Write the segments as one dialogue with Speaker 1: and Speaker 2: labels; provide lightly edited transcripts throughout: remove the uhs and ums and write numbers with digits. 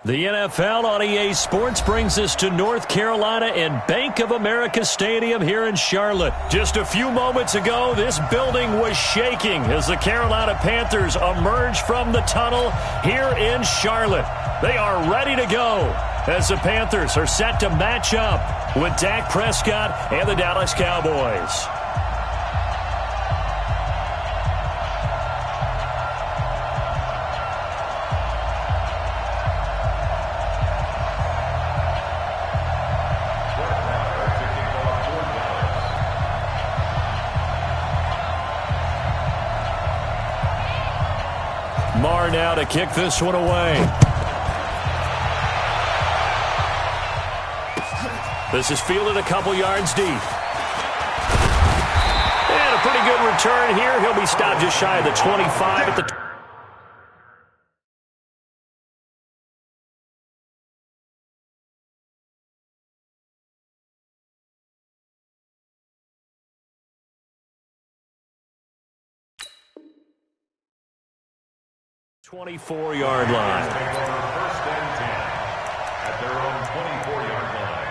Speaker 1: The NFL on EA Sports brings us to North Carolina and Bank of America Stadium here in Charlotte. Just a few moments ago, this building was shaking as the Carolina Panthers emerged from the tunnel here in Charlotte. They are ready to go as the Panthers are set to match up with Dak Prescott and the Dallas Cowboys. Marr now to kick this one away. This is fielded a couple yards deep. And a pretty good return here. He'll be stopped just shy of the 25 at the 24-yard line.
Speaker 2: First and 10 at their own 24-yard line.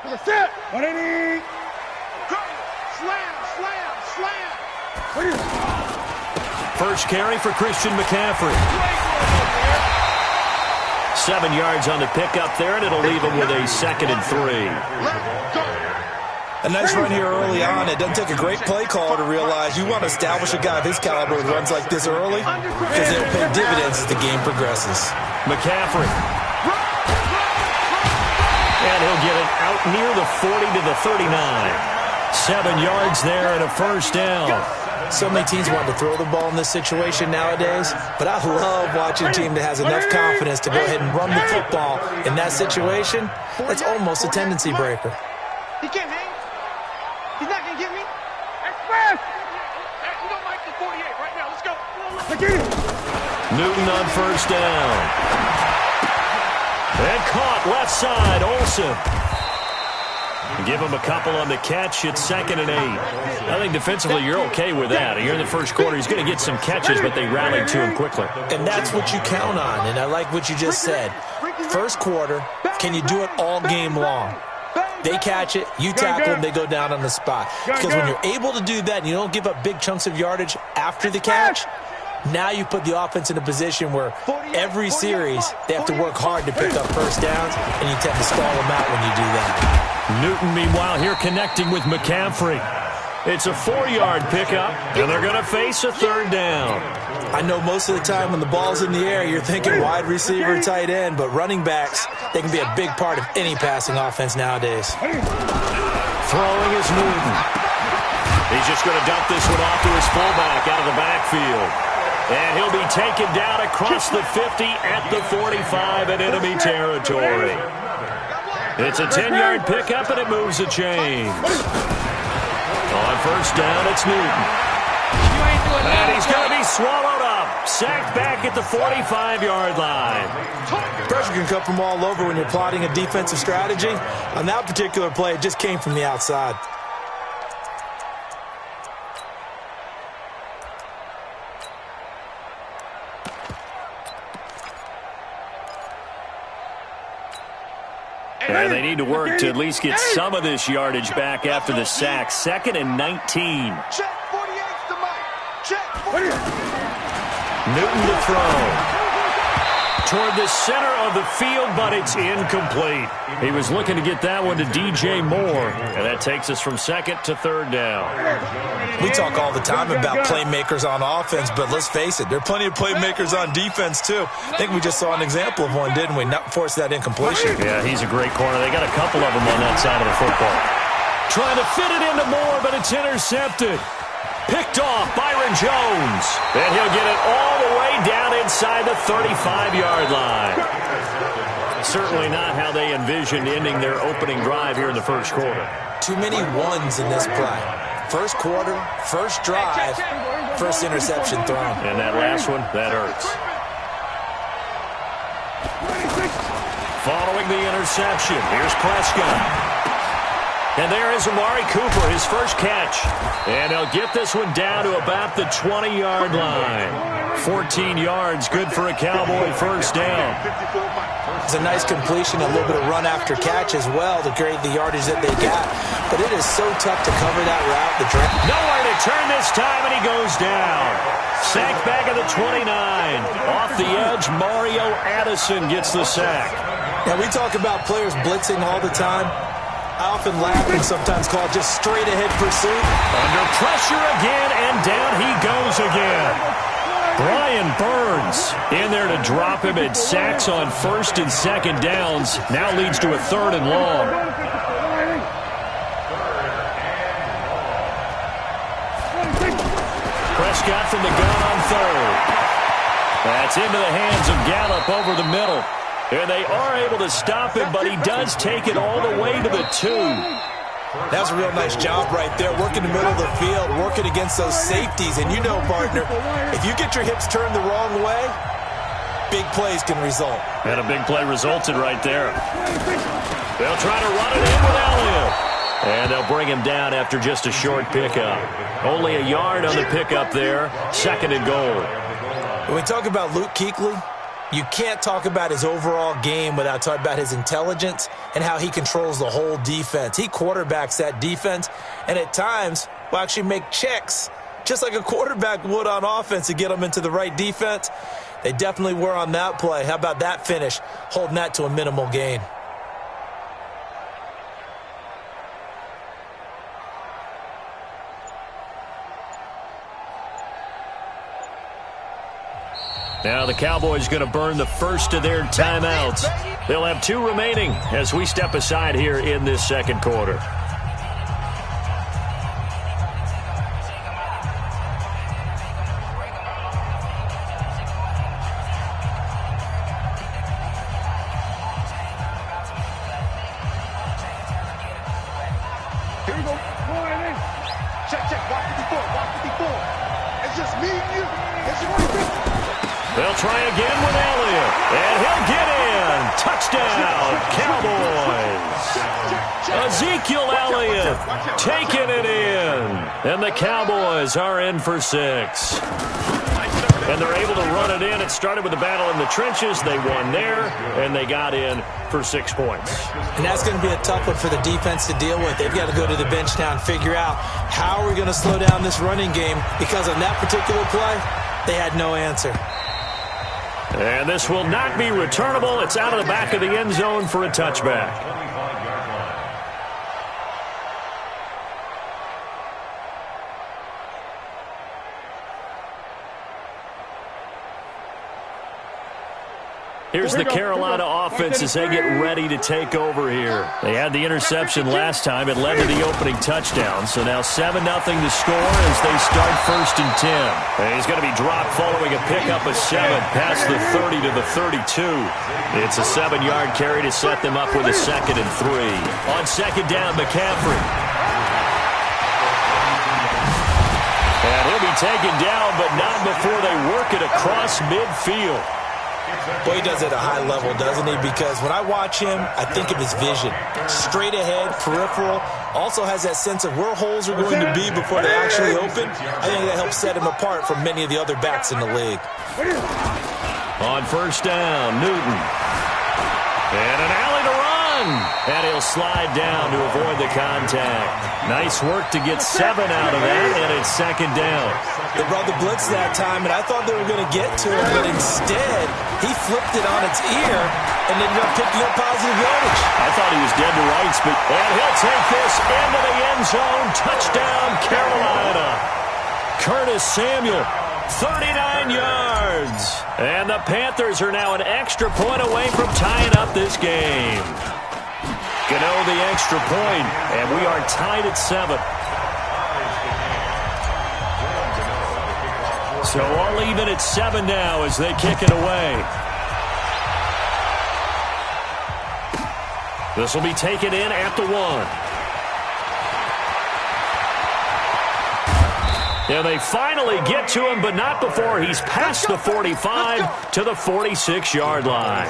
Speaker 3: That's it. What do you need? Go. Slam.
Speaker 1: First carry for Christian McCaffrey. 7 yards on the pickup there, and it'll leave him with a 2nd and 3.
Speaker 4: A nice run here early on. It doesn't take a great play caller to realize you want to establish a guy of his caliber with runs like this early because they'll pay dividends as the game progresses.
Speaker 1: McCaffrey. And he'll get it out near the 40 to the 39. 7 yards there and a first down.
Speaker 4: So many teams want to throw the ball in this situation nowadays, but I love watching a team that has enough confidence to go ahead and run the football in that situation. That's almost a tendency breaker.
Speaker 3: He can't hang. He's not going to get me. Express! You don't like the 48 right now. Let's go.
Speaker 1: Newton on first down. And caught left side, Olsen. Give him a couple on the catch. It's 2nd and 8. I think defensively you're okay with that. Here in the first quarter, he's going to get some catches, but they rallied to him quickly.
Speaker 4: And that's what you count on, and I like what you just said. First quarter, can you do it all game long? They catch it, you tackle them, they go down on the spot. Because when you're able to do that and you don't give up big chunks of yardage after the catch, now you put the offense in a position where every series they have to work hard to pick up first downs, and you tend to stall them out when you do that.
Speaker 1: Newton, meanwhile, here connecting with McCaffrey. It's a 4-yard pickup, and they're going to face a 3rd down.
Speaker 4: I know most of the time when the ball's in the air, you're thinking wide receiver, tight end, but running backs, they can be a big part of any passing offense nowadays.
Speaker 1: Throwing is Newton. He's just going to dump this one off to his fullback out of the backfield. And he'll be taken down across the 50 at the 45 in enemy territory. It's a 10-yard pickup, and it moves the chains. On first down, it's Newton. And he's going to be swallowed up. Sacked back at the 45-yard line.
Speaker 4: Pressure can come from all over when you're plotting a defensive strategy. On that particular play, it just came from the outside.
Speaker 1: And they need to work to at least get some of this yardage back after the sack. 2nd and 19.
Speaker 3: Check 48's the mic. Check 48.
Speaker 1: Newton to throw. Toward the center of the field, but it's incomplete. He was looking to get that one to DJ Moore. And that takes us from 2nd to 3rd down.
Speaker 4: We talk all the time about playmakers on offense, but let's face it, there are plenty of playmakers on defense, too. I think we just saw an example of one, didn't we? Not force that incompletion.
Speaker 1: Yeah, he's a great corner. They got a couple of them on that side of the football. Trying to fit it into Moore, but it's intercepted. Picked off Byron Jones. And he'll get it all the way down inside the 35-yard line. Certainly not how they envisioned ending their opening drive here in the first quarter.
Speaker 4: Too many ones in this play. First quarter, first drive, first interception thrown.
Speaker 1: And that last one, that hurts. Following the interception, here's Prescott. And there is Amari Cooper, his first catch. And he'll get this one down to about the 20-yard line. 14 yards, good for a Cowboy first down.
Speaker 4: It's a nice completion, a little bit of run after catch as well to create the yardage that they got. But it is so tough to cover that route.
Speaker 1: Nowhere to turn this time, and he goes down. Sacked back at the 29. Off the edge, Mario Addison gets the sack.
Speaker 4: Now, we talk about players blitzing all the time. I often laugh and sometimes call it just straight-ahead pursuit.
Speaker 1: Under pressure again, and down he goes again. Brian Burns in there to drop him at sacks on first and second downs. Now leads to a third and long. Prescott from the gun on third. That's into the hands of Gallup over the middle. And they are able to stop him, but he does take it all the way to the 2.
Speaker 4: That's a real nice job right there, working the middle of the field, working against those safeties. And you know, partner, if you get your hips turned the wrong way, big plays can result.
Speaker 1: And a big play resulted right there. They'll try to run it in with Elliott. And they'll bring him down after just a short pickup. Only a yard on the pickup there, second and goal.
Speaker 4: When we talk about Luke Kuechly, you can't talk about his overall game without talking about his intelligence and how he controls the whole defense. He quarterbacks that defense, and at times will actually make checks, just like a quarterback would on offense to get them into the right defense. They definitely were on that play. How about that finish, holding that to a minimal gain?
Speaker 1: Now the Cowboys going to burn the first of their timeouts. They'll have 2 remaining as we step aside here in this second quarter.
Speaker 3: Here we go. Check. Watch 54. It's just me and you. It's your
Speaker 1: They'll try again with Elliott, and he'll get in. Touchdown, Cowboys. Ezekiel Elliott taking it in, and the Cowboys are in for 6. And they're able to run it in. It started with a battle in the trenches. They won there, and they got in for 6 points.
Speaker 4: And that's going to be a tough one for the defense to deal with. They've got to go to the bench now and figure out how are we going to slow down this running game, because on that particular play, they had no answer.
Speaker 1: And this will not be returnable. It's out of the back of the end zone for a touchback. Here's the Carolina offense as they get ready to take over here. They had the interception last time. It led to the opening touchdown. So now 7-0 to score as they start first and 10. And he's going to be dropped following a pickup of 7 past the 30 to the 32. It's a 7-yard carry to set them up with a second and 3. On second down, McCaffrey. And he'll be taken down, but not before they work it across midfield.
Speaker 4: Boy, he does it at a high level, doesn't he? Because when I watch him, I think of his vision. Straight ahead, peripheral. Also has that sense of where holes are going to be before they actually open. I think that helps set him apart from many of the other backs in the league.
Speaker 1: On first down, Newton. And an alley to run. And he'll slide down to avoid the contact. Nice work to get 7 out of that, and it's second down.
Speaker 4: They brought the blitz that time, and I thought they were going to get to it, but instead, he flipped it on its ear and ended up picking up positive yardage.
Speaker 1: I thought he was dead to rights, but and he'll take this into the end zone. Touchdown, Carolina. Curtis Samuel, 39 yards. And the Panthers are now an extra point away from tying up this game. Gano the extra point, and we are tied at 7. So all even at 7 now as they kick it away. This will be taken in at the 1. And they finally get to him, but not before he's past the 45 to the 46-yard line.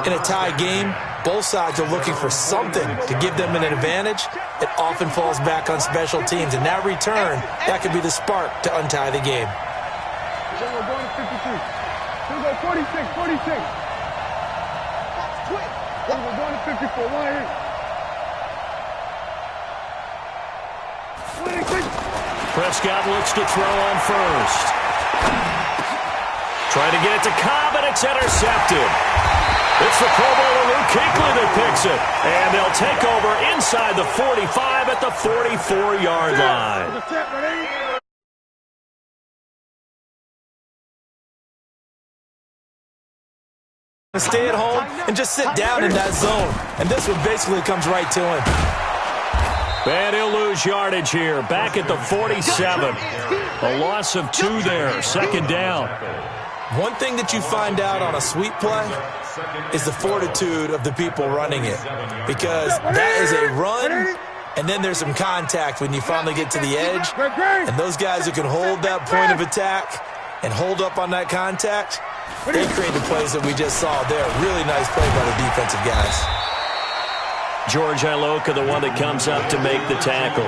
Speaker 4: In a tie game, both sides are looking for something to give them an advantage. It often falls back on special teams, and that return, that could be the spark to untie the game.
Speaker 3: We're going to 53. We're going 46. We're going to 54. One here. 26.
Speaker 1: Prescott looks to throw on first. Trying to get it to Cobb, and it's intercepted. It's the Pro Bowler Luke Kuechly that picks it. And they'll take over inside the 45 at the 44-yard line.
Speaker 4: Stay at home and just sit down in that zone. And this one basically comes right to him.
Speaker 1: And he'll lose yardage here. Back at the 47. A loss of 2 there. Second down.
Speaker 4: One thing that you find out on a sweep play is the fortitude of the people running it. Because that is a run, and then there's some contact when you finally get to the edge. And those guys who can hold that point of attack and hold up on that contact, they create the plays that we just saw there. Really nice play by the defensive guys.
Speaker 1: George Iloka, the one that comes up to make the tackle.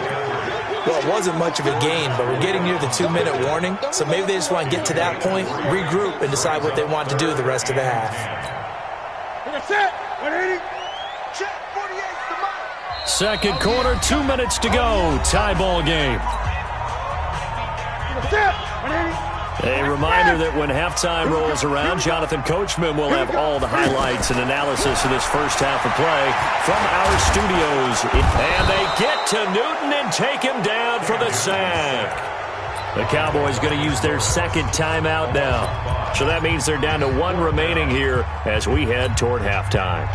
Speaker 4: Well, it wasn't much of a gain, but we're getting near the 2-minute warning, so maybe they just want to get to that point, regroup, and decide what they want to do the rest of the half.
Speaker 1: Second quarter, 2 minutes to go. Tie ball game. A reminder that when halftime rolls around, Jonathan Coachman will have all the highlights and analysis of this first half of play from our studios. And they get to Newton and take him down for the sack. The Cowboys going to use their second timeout now. So that means they're down to 1 remaining here as we head toward halftime.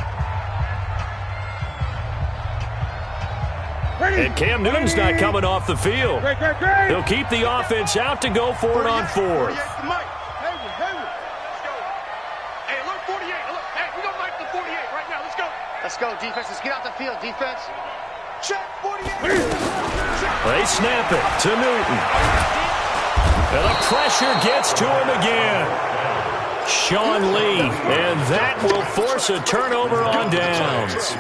Speaker 1: And Cam Newton's not coming off the field. He'll keep the offense out to go for it on 4th.
Speaker 3: Hey, alert 48. Hey, we don't like the 48 right now. Let's go. Let's go, defense. Let's get out the field, defense. Check 48.
Speaker 1: They snap it to Newton. And the pressure gets to him again. Sean Lee, and that will force a turnover on downs.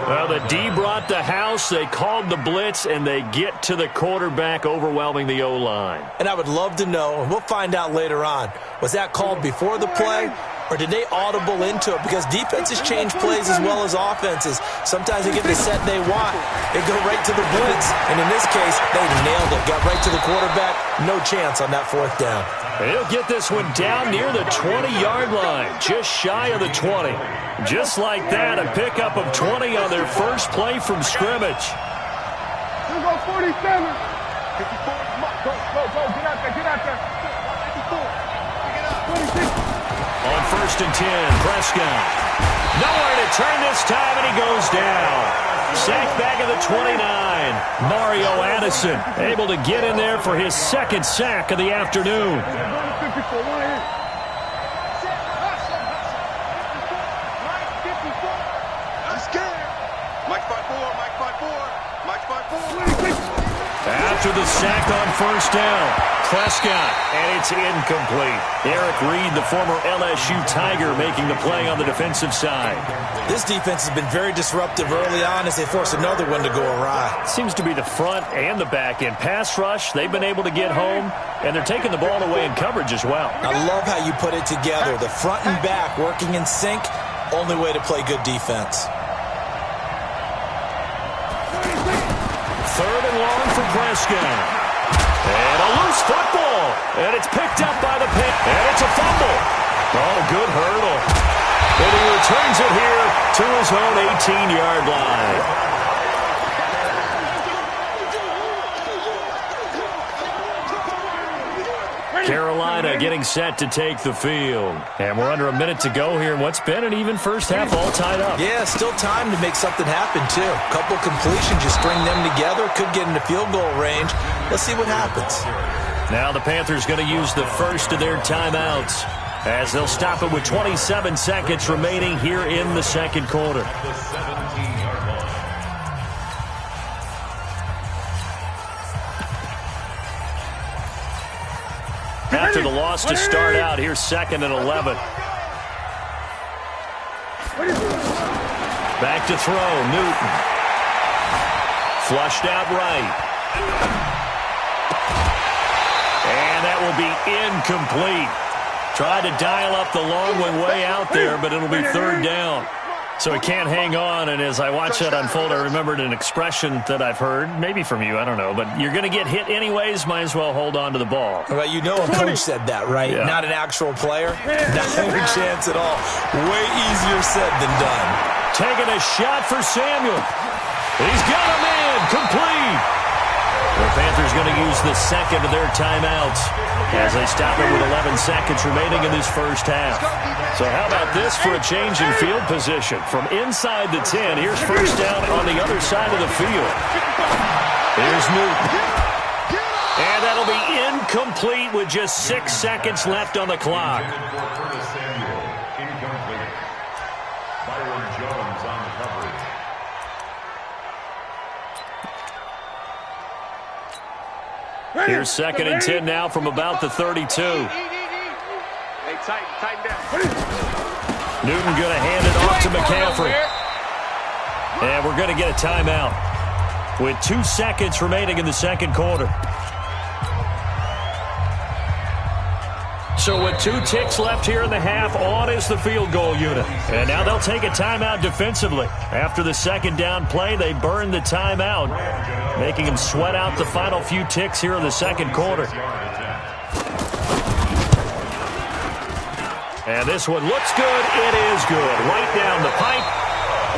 Speaker 1: Well, the D brought the house, they called the blitz, and they get to the quarterback, overwhelming the O-line.
Speaker 4: And I would love to know, and we'll find out later on, was that called before the play, or did they audible into it? Because defenses change plays as well as offenses. Sometimes they get the set they want. They go right to the blitz, and in this case, they nailed it. Got right to the quarterback, no chance on that 4th down.
Speaker 1: He'll get this one down near the 20-yard line, just shy of the 20. Just like that, a pickup of 20 on their first play from scrimmage.
Speaker 3: Here go 47. 54. Go, get out there. 54. Pick it up. 26.
Speaker 1: On 1st and 10, Prescott. Nowhere to turn this time, and he goes down. Sacked back at the 29. Mario Addison able to get in there for his 2nd sack of the afternoon. After the sack on 1st down, Prescott, and it's incomplete. Eric Reed, the former LSU Tiger, making the play on the defensive side.
Speaker 4: This defense has been very disruptive early on as they force another one to go awry.
Speaker 1: Seems to be the front and the back end. Pass rush, they've been able to get home, and they're taking the ball away in coverage as well.
Speaker 4: I love how you put it together. The front and back working in sync, only way to play good defense.
Speaker 1: 3rd and long for Prescott. And a loose football. And it's picked up by the pick. And it's a fumble. Oh, good hurdle. And he returns it here to his own 18-yard line. Carolina getting set to take the field. And we're under a minute to go here in what's been an even first half, all tied up.
Speaker 4: Yeah, still time to make something happen, too. A couple completions, you string them together, could get into field goal range. Let's see what happens.
Speaker 1: Now the Panthers going to use the first of their timeouts as they'll stop it with 27 seconds remaining here in the second quarter. after the loss to start out. Here's 2nd and 11. Back to throw, Newton. Flushed out right. And that will be incomplete. Tried to dial up the long one way out there, but it'll be 3rd down. So he can't hang on, and as I watched that unfold, I remembered an expression that I've heard, maybe from you, I don't know, but you're going to get hit anyways, might as well hold on to the ball.
Speaker 4: Well, you know a coach said that, right?
Speaker 1: Yeah.
Speaker 4: Not an actual player. Not a chance at all. Way easier said than done.
Speaker 1: Taking a shot for Samuel. He's got him in, complete. The Panthers going to use the 2nd of their timeouts as they stop it with 11 seconds remaining in this first half. So how about this for a change in field position? From inside the 10, here's first down on the other side of the field. Here's Newton. And that'll be incomplete with just 6 seconds left on the clock. Here's 2nd and 10 now from about the 32.
Speaker 3: Hey, tighten down.
Speaker 1: Newton going to hand it off to McCaffrey. And we're going to get a timeout with 2 seconds remaining in the second quarter. So with 2 ticks left here in the half, on is the field goal unit. And now they'll take a timeout defensively. After the second down play, they burn the timeout, making them sweat out the final few ticks here in the second quarter. And this one looks good. It is good. Right down the pipe.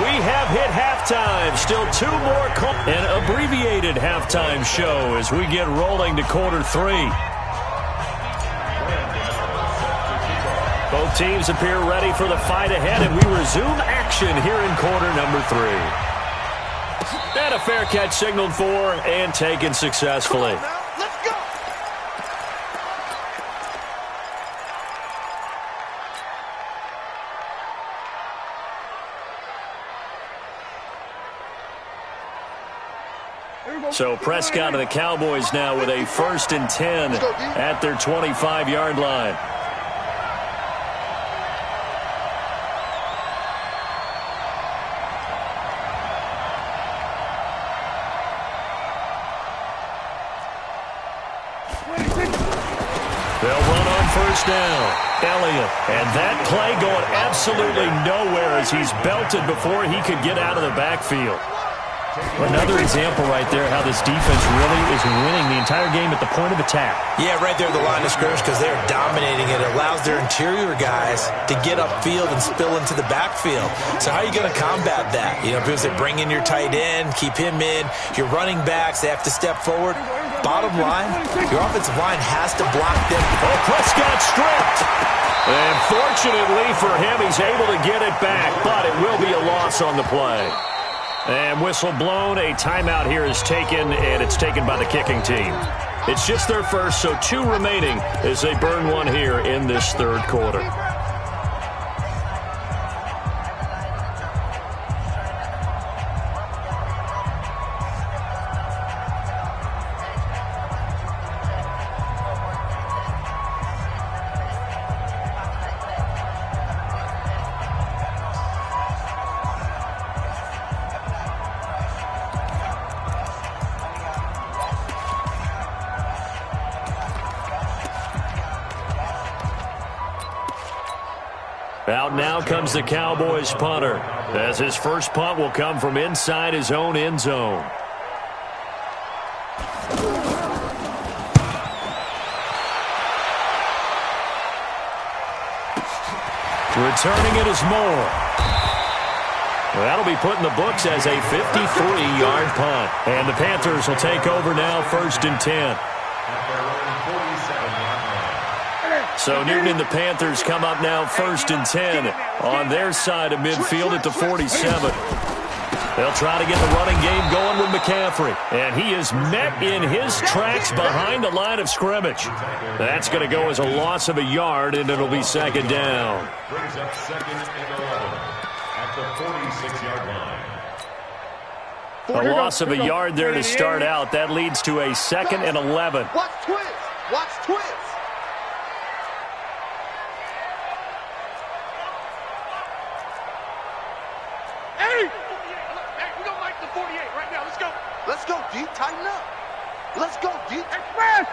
Speaker 1: We have hit halftime. Still 2 more. An abbreviated halftime show as we get rolling to quarter 3. Both teams appear ready for the fight ahead, and we resume action here in quarter number 3. And a fair catch signaled for and taken successfully.
Speaker 3: Let's go.
Speaker 1: So Prescott and the Cowboys now with a 1st and 10 at their 25-yard line. They'll run on first down. Elliott. And that play going absolutely nowhere as he's belted before he could get out of the backfield. Another example right there how this defense really is winning the entire game at the point of attack.
Speaker 4: Yeah, right there at the line of scrimmage because they're dominating it. It allows their interior guys to get upfield and spill into the backfield. So how are you going to combat that? You know, because they bring in your tight end, keep him in. Your running backs, they have to step forward. Bottom line, your offensive line has to block them.
Speaker 1: Oh, Prescott stripped. And fortunately for him, he's able to get it back, but it will be a loss on the play. And whistle blown, a timeout here is taken, and it's taken by the kicking team. It's just their first, so 2 remaining as they burn one here in this third quarter. Out now comes the Cowboys punter, as his first punt will come from inside his own end zone. Returning it is Moore. That'll be put in the books as a 53-yard punt. And the Panthers will take over now, 1st and 10. So Newton and the Panthers come up now 1st and 10 on their side of midfield at the 47. They'll try to get the running game going with McCaffrey. And he is met in his tracks behind the line of scrimmage. That's going to go as a loss of a yard, and it'll be 2nd down.
Speaker 2: Brings up 2nd and 11 at the 46-yard line.
Speaker 1: A loss of a yard there to start out. That leads to a 2nd and 11.
Speaker 3: Watch twist. Watch twist. D. Tighten up. Let's go, D.
Speaker 1: Out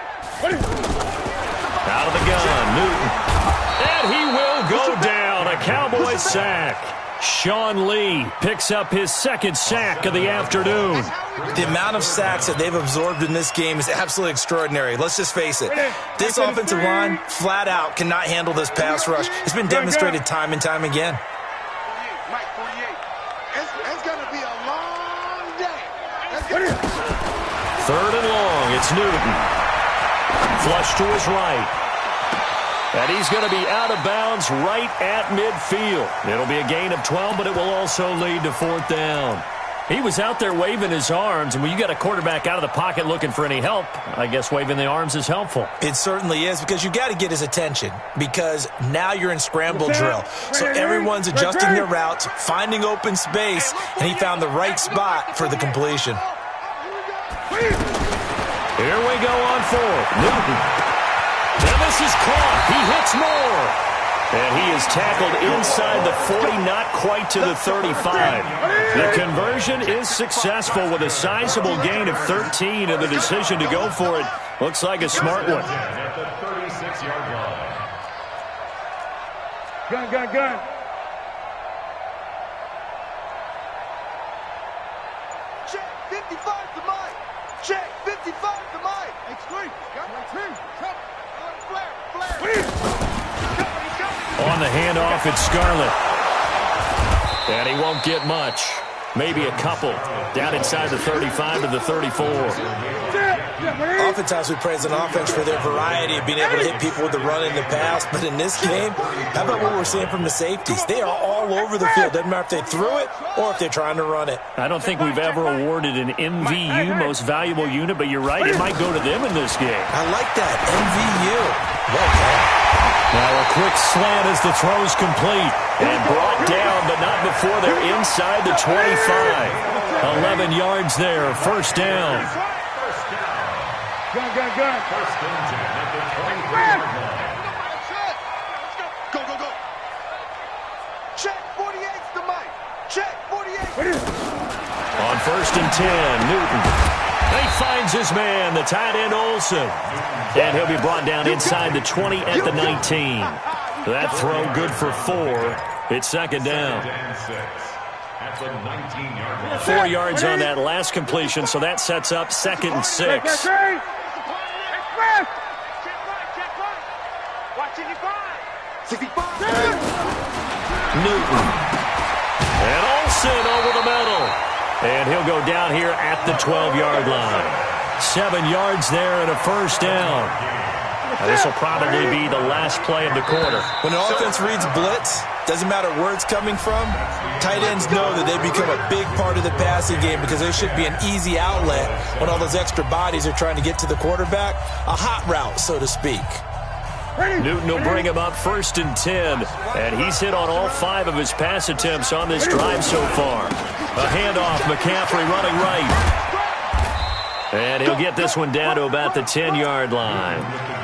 Speaker 1: of the gun, Newton. And he will go down. A Cowboys sack. Sean Lee picks up his second sack of the afternoon.
Speaker 4: The amount of sacks that they've absorbed in this game is absolutely extraordinary. Let's just face it. This offensive line, flat out, cannot handle this pass rush. It's been demonstrated time and time again.
Speaker 3: Mike 48. It's going to be a long day.
Speaker 1: Third and long. It's Newton. Flush to his right. And he's going to be out of bounds right at midfield. It'll be a gain of 12, but it will also lead to fourth down. He was out there waving his arms, and when you got a quarterback out of the pocket looking for any help, I guess waving the arms is helpful.
Speaker 4: It certainly is, because you got to get his attention, because now you're in scramble drill. So everyone's adjusting their routes, finding open space, and he found the right spot for the completion.
Speaker 1: Here we go on fourth. Newton. And this is caught. He hits more. And he is tackled inside the 40, not quite to the 35. The conversion is successful with a sizable gain of 13, and the decision to go for it looks like a smart one.
Speaker 2: At the 36-yard line.
Speaker 3: Gun. Check 55 to Mike. Check 55 to Mike. Extreme.
Speaker 1: On the handoff, it's Scarlett. And he won't get much. Maybe a couple. Down inside the 35 to the 34.
Speaker 4: Oftentimes we praise an offense for their variety of being able to hit people with the run and the pass. But in this game, how about what we're seeing from the safeties? They are all over the field. Doesn't matter if they threw it or if they're trying to run it.
Speaker 1: I don't think we've ever awarded an MVU, most valuable unit, but you're right, it might go to them in this game.
Speaker 4: I like that. MVU. Well done.
Speaker 1: Now a quick slant as the throw's complete. And brought down, but not before they're inside the 25. 11 yards there, first down.
Speaker 3: Gun.
Speaker 2: First and 10 at the 23-yard line.
Speaker 3: Go. Check 48's to Mike. Check 48.
Speaker 1: On first and 10, Newton. He finds his man, the tight end Olsen. And he'll be brought down inside the 20 at the 19. That throw good for 4. It's second down.
Speaker 2: At the 19-yard line.
Speaker 1: 4 yards on that last completion, so that sets up second and 6. Newton. And Olsen over the middle. And he'll go down here at the 12-yard line. 7 yards there and a first down. This will probably be the last play of the quarter.
Speaker 4: When an offense reads blitz, doesn't matter where it's coming from, tight ends know that they become a big part of the passing game because there should be an easy outlet when all those extra bodies are trying to get to the quarterback. A hot route, so to speak.
Speaker 1: Newton will bring him up first and 10, and he's hit on all 5 of his pass attempts on this drive so far. A handoff, McCaffrey running right. And he'll get this one down to about the 10-yard line.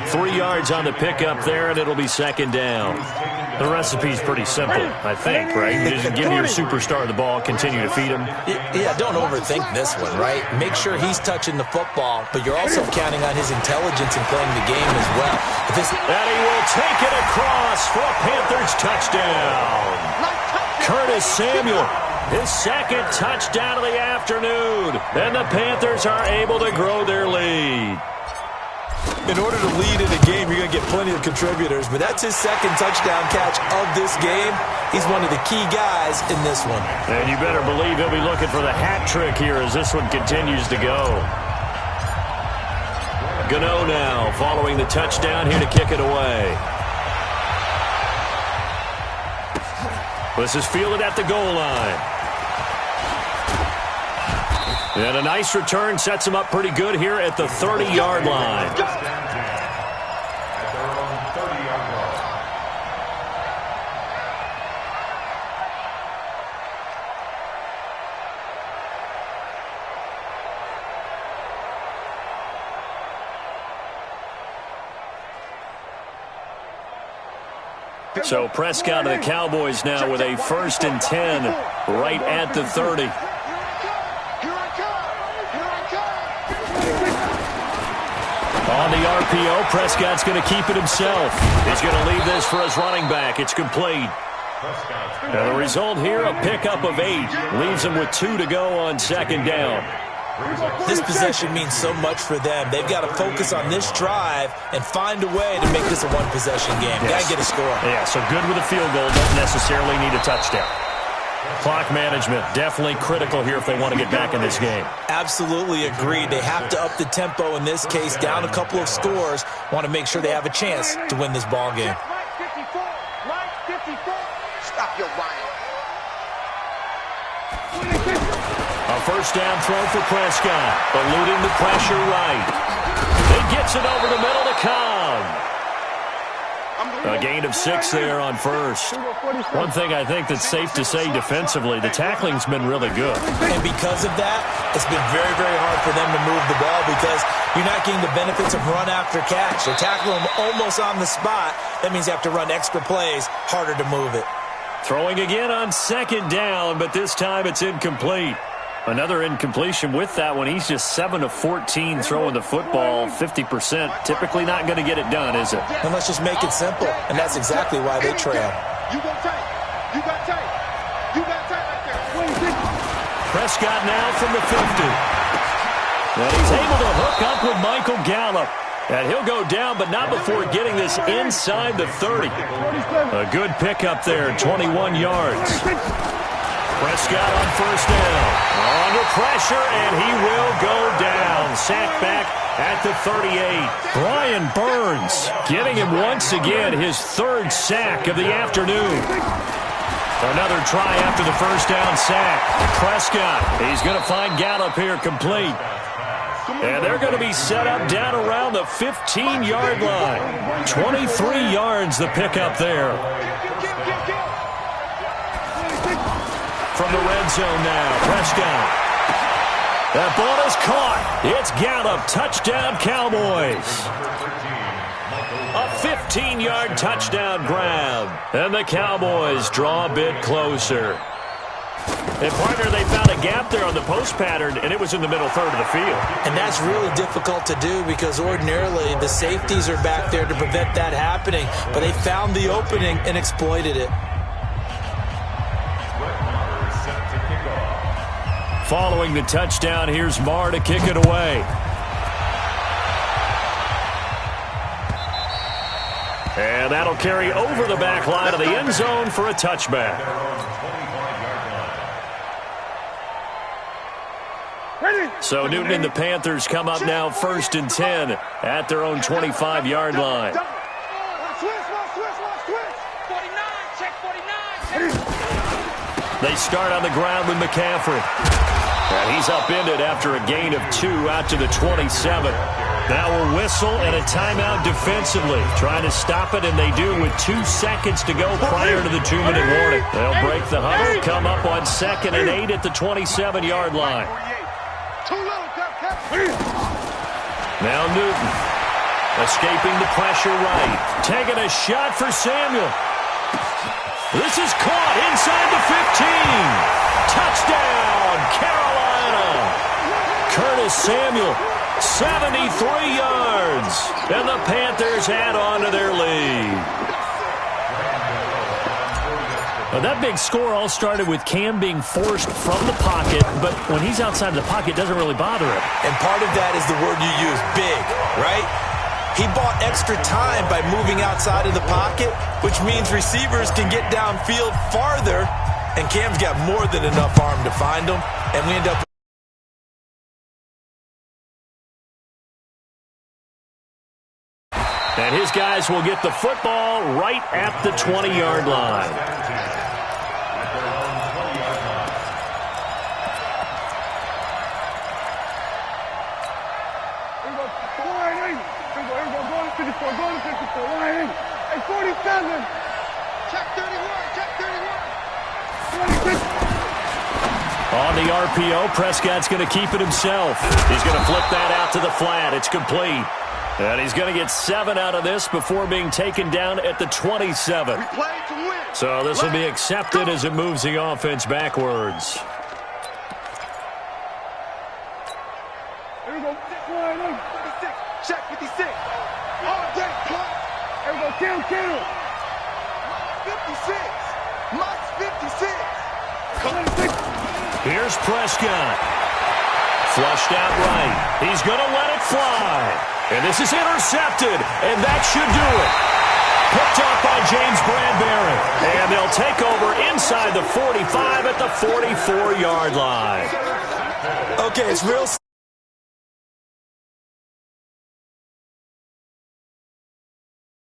Speaker 1: 3 yards on the pickup there, and it'll be second down. The recipe's pretty simple, I think, right? You just give your superstar the ball, continue to feed him.
Speaker 4: Yeah, don't overthink this one, right? Make sure he's touching the football, but you're also counting on his intelligence in playing the game as well.
Speaker 1: And he will take it across for a Panthers touchdown. Curtis Samuel, his second touchdown of the afternoon. And the Panthers are able to grow their lead.
Speaker 4: In order to lead in a game, you're going to get plenty of contributors, but that's his second touchdown catch of this game. He's one of the key guys in this one.
Speaker 1: And you better believe he'll be looking for the hat trick here as this one continues to go. Gano now following the touchdown here to kick it away. This is fielded at the goal line. And a nice return sets him up pretty good here at the 30-yard line.
Speaker 2: At their own 30-yard line.
Speaker 1: So Prescott and the Cowboys now with a first and 10 right at the 30.
Speaker 3: Here I come.
Speaker 1: On the RPO, Prescott's going to keep it himself. He's going to leave this for his running back. It's complete. And the result here, a pickup of 8. Leaves him with 2 to go on second down.
Speaker 4: This possession means so much for them. They've got to focus on this drive and find a way to make this a one-possession game.
Speaker 1: Yes.
Speaker 4: Got to get a score.
Speaker 1: Yeah, so good with a field goal. Don't necessarily need a touchdown. Clock management, definitely critical here if they want to get back in this game.
Speaker 4: Absolutely agreed. They have to up the tempo in this case, down a couple of scores. Want to make sure they have a chance to win this ball game.
Speaker 3: Stop your whining.
Speaker 1: A first down throw for Prescott, eluding the pressure right. He gets it over the middle to Cobb. A gain of 6 there on first. One thing I think that's safe to say defensively, the tackling's been really good.
Speaker 4: And because of that, it's been very, very hard for them to move the ball because you're not getting the benefits of run after catch. They're tackling them almost on the spot. That means you have to run extra plays, harder to move it.
Speaker 1: Throwing again on second down, but this time it's incomplete. Another incompletion with that one. He's just 7 of 14 throwing the football, 50%. Typically not going to get it done, is it?
Speaker 4: And let's just make it simple, and that's exactly why they trail.
Speaker 3: You got tape. You got tape. You got tape right there.
Speaker 1: Prescott now from the 50. And he's able to hook up with Michael Gallup. And he'll go down, but not before getting this inside the 30. A good pickup there, 21 yards. Prescott on first down. Under pressure, and he will go down. Sacked back at the 38. Brian Burns getting him once again his 3rd sack of the afternoon. Another try after the first down sack. Prescott, he's going to find Gallup here complete. And they're going to be set up down around the 15-yard line. 23 yards the pickup there. From the red zone now, Prescott. That ball is caught. It's Gallup. Touchdown, Cowboys. A 15-yard touchdown grab. And the Cowboys draw a bit closer. And, partner, they found a gap there on the post pattern, and it was in the middle third of the field.
Speaker 4: And that's really difficult to do because ordinarily the safeties are back there to prevent that happening. But they found the opening and exploited it.
Speaker 1: Following the touchdown, here's Marr to kick it away. And that'll carry over the back line of the end zone for a touchback. So Newton and the Panthers come up now 1st and 10 at their own 25-yard line. They start on the ground with McCaffrey. And he's upended after a gain of 2 out to the 27. Now a whistle and a timeout defensively. Trying to stop it, and they do with 2 seconds to go prior to the 2-minute warning. They'll break the huddle, come up on 2nd and 8 at the 27-yard line. Now Newton escaping the pressure right. Taking a shot for Samuel. This is caught inside the 15. Touchdown, Carolina. Curtis Samuel, 73 yards. And the Panthers add on to their lead. Now that big score all started with Cam being forced from the pocket, but when he's outside of the pocket, it doesn't really bother him.
Speaker 4: And part of that is the word you use, big, right? He bought extra time by moving outside of the pocket, which means receivers can get downfield farther, and Cam's got more than enough arm to find them, and we end up
Speaker 1: and his guys will get the football right at the 20-yard line.
Speaker 3: Hey, 47. Check 31. Check 31.
Speaker 1: On the RPO, Prescott's going to keep it himself. He's going to flip that out to the flat. It's complete. And he's going to get 7 out of this before being taken down at the 27. So this will be accepted as it moves the offense backwards.
Speaker 3: Check 56. All day, punt. There we go, kill. 56. Mike's 56.
Speaker 1: Here's Prescott. Flushed out right. He's going to let it fly. And this is intercepted, and that should do it. Picked off by James Bradbury. And they'll take over inside the 45 at the 44-yard line.
Speaker 4: Okay, it's real.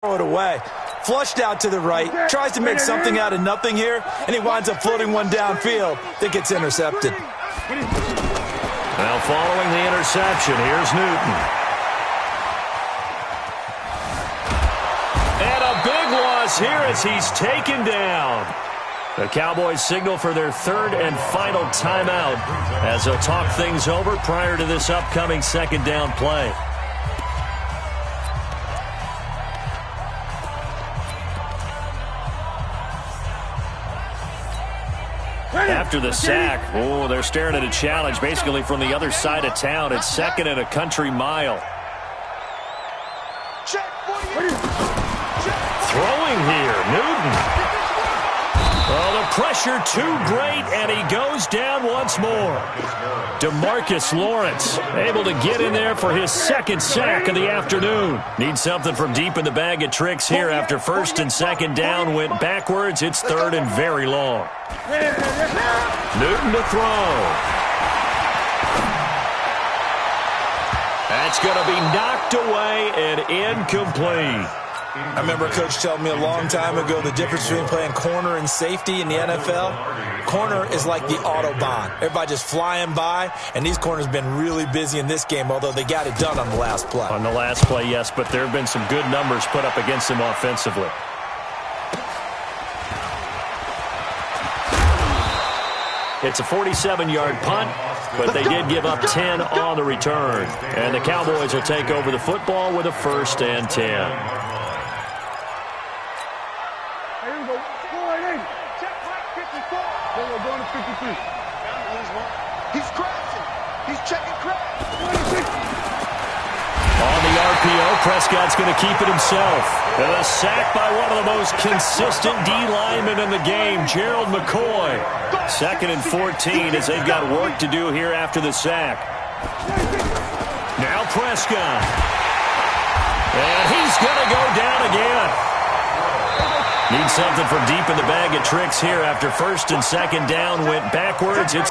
Speaker 4: Throw it away. Flushed out to the right. Tries to make something out of nothing here, and he winds up floating one downfield that gets intercepted.
Speaker 1: Now following the interception, here's Newton. And a big loss here as he's taken down. The Cowboys signal for their third and final timeout as they'll talk things over prior to this upcoming second down play. After the sack, they're staring at a challenge basically from the other side of town. It's second and a country mile. Throwing here, Newton. Well, the pressure too great, and he goes down once more. DeMarcus Lawrence able to get in there for his second sack of the afternoon. Needs something from deep in the bag of tricks here after first and second down went backwards. It's third and very long. Newton to throw. That's going to be knocked away and incomplete.
Speaker 4: I remember a coach telling me a long time ago the difference between playing corner and safety in the NFL. Corner is like the Autobahn. Everybody just flying by, and these corners have been really busy in this game, although they got it done on the last play.
Speaker 1: On the last play, yes, but there have been some good numbers put up against them offensively. It's a 47-yard punt, but they did give up 10 on the return. And the Cowboys will take over the football with a 1st and 10.
Speaker 3: He's crashing. He's checking crash.
Speaker 1: On the RPO, Prescott's going to keep it himself. And a sack by one of the most consistent D linemen in the game, Gerald McCoy. 2nd and 14 as they've got work to do here after the sack. Now Prescott. And he's going to go down again. Needs something from deep in the bag of tricks here after first and second down went backwards. It's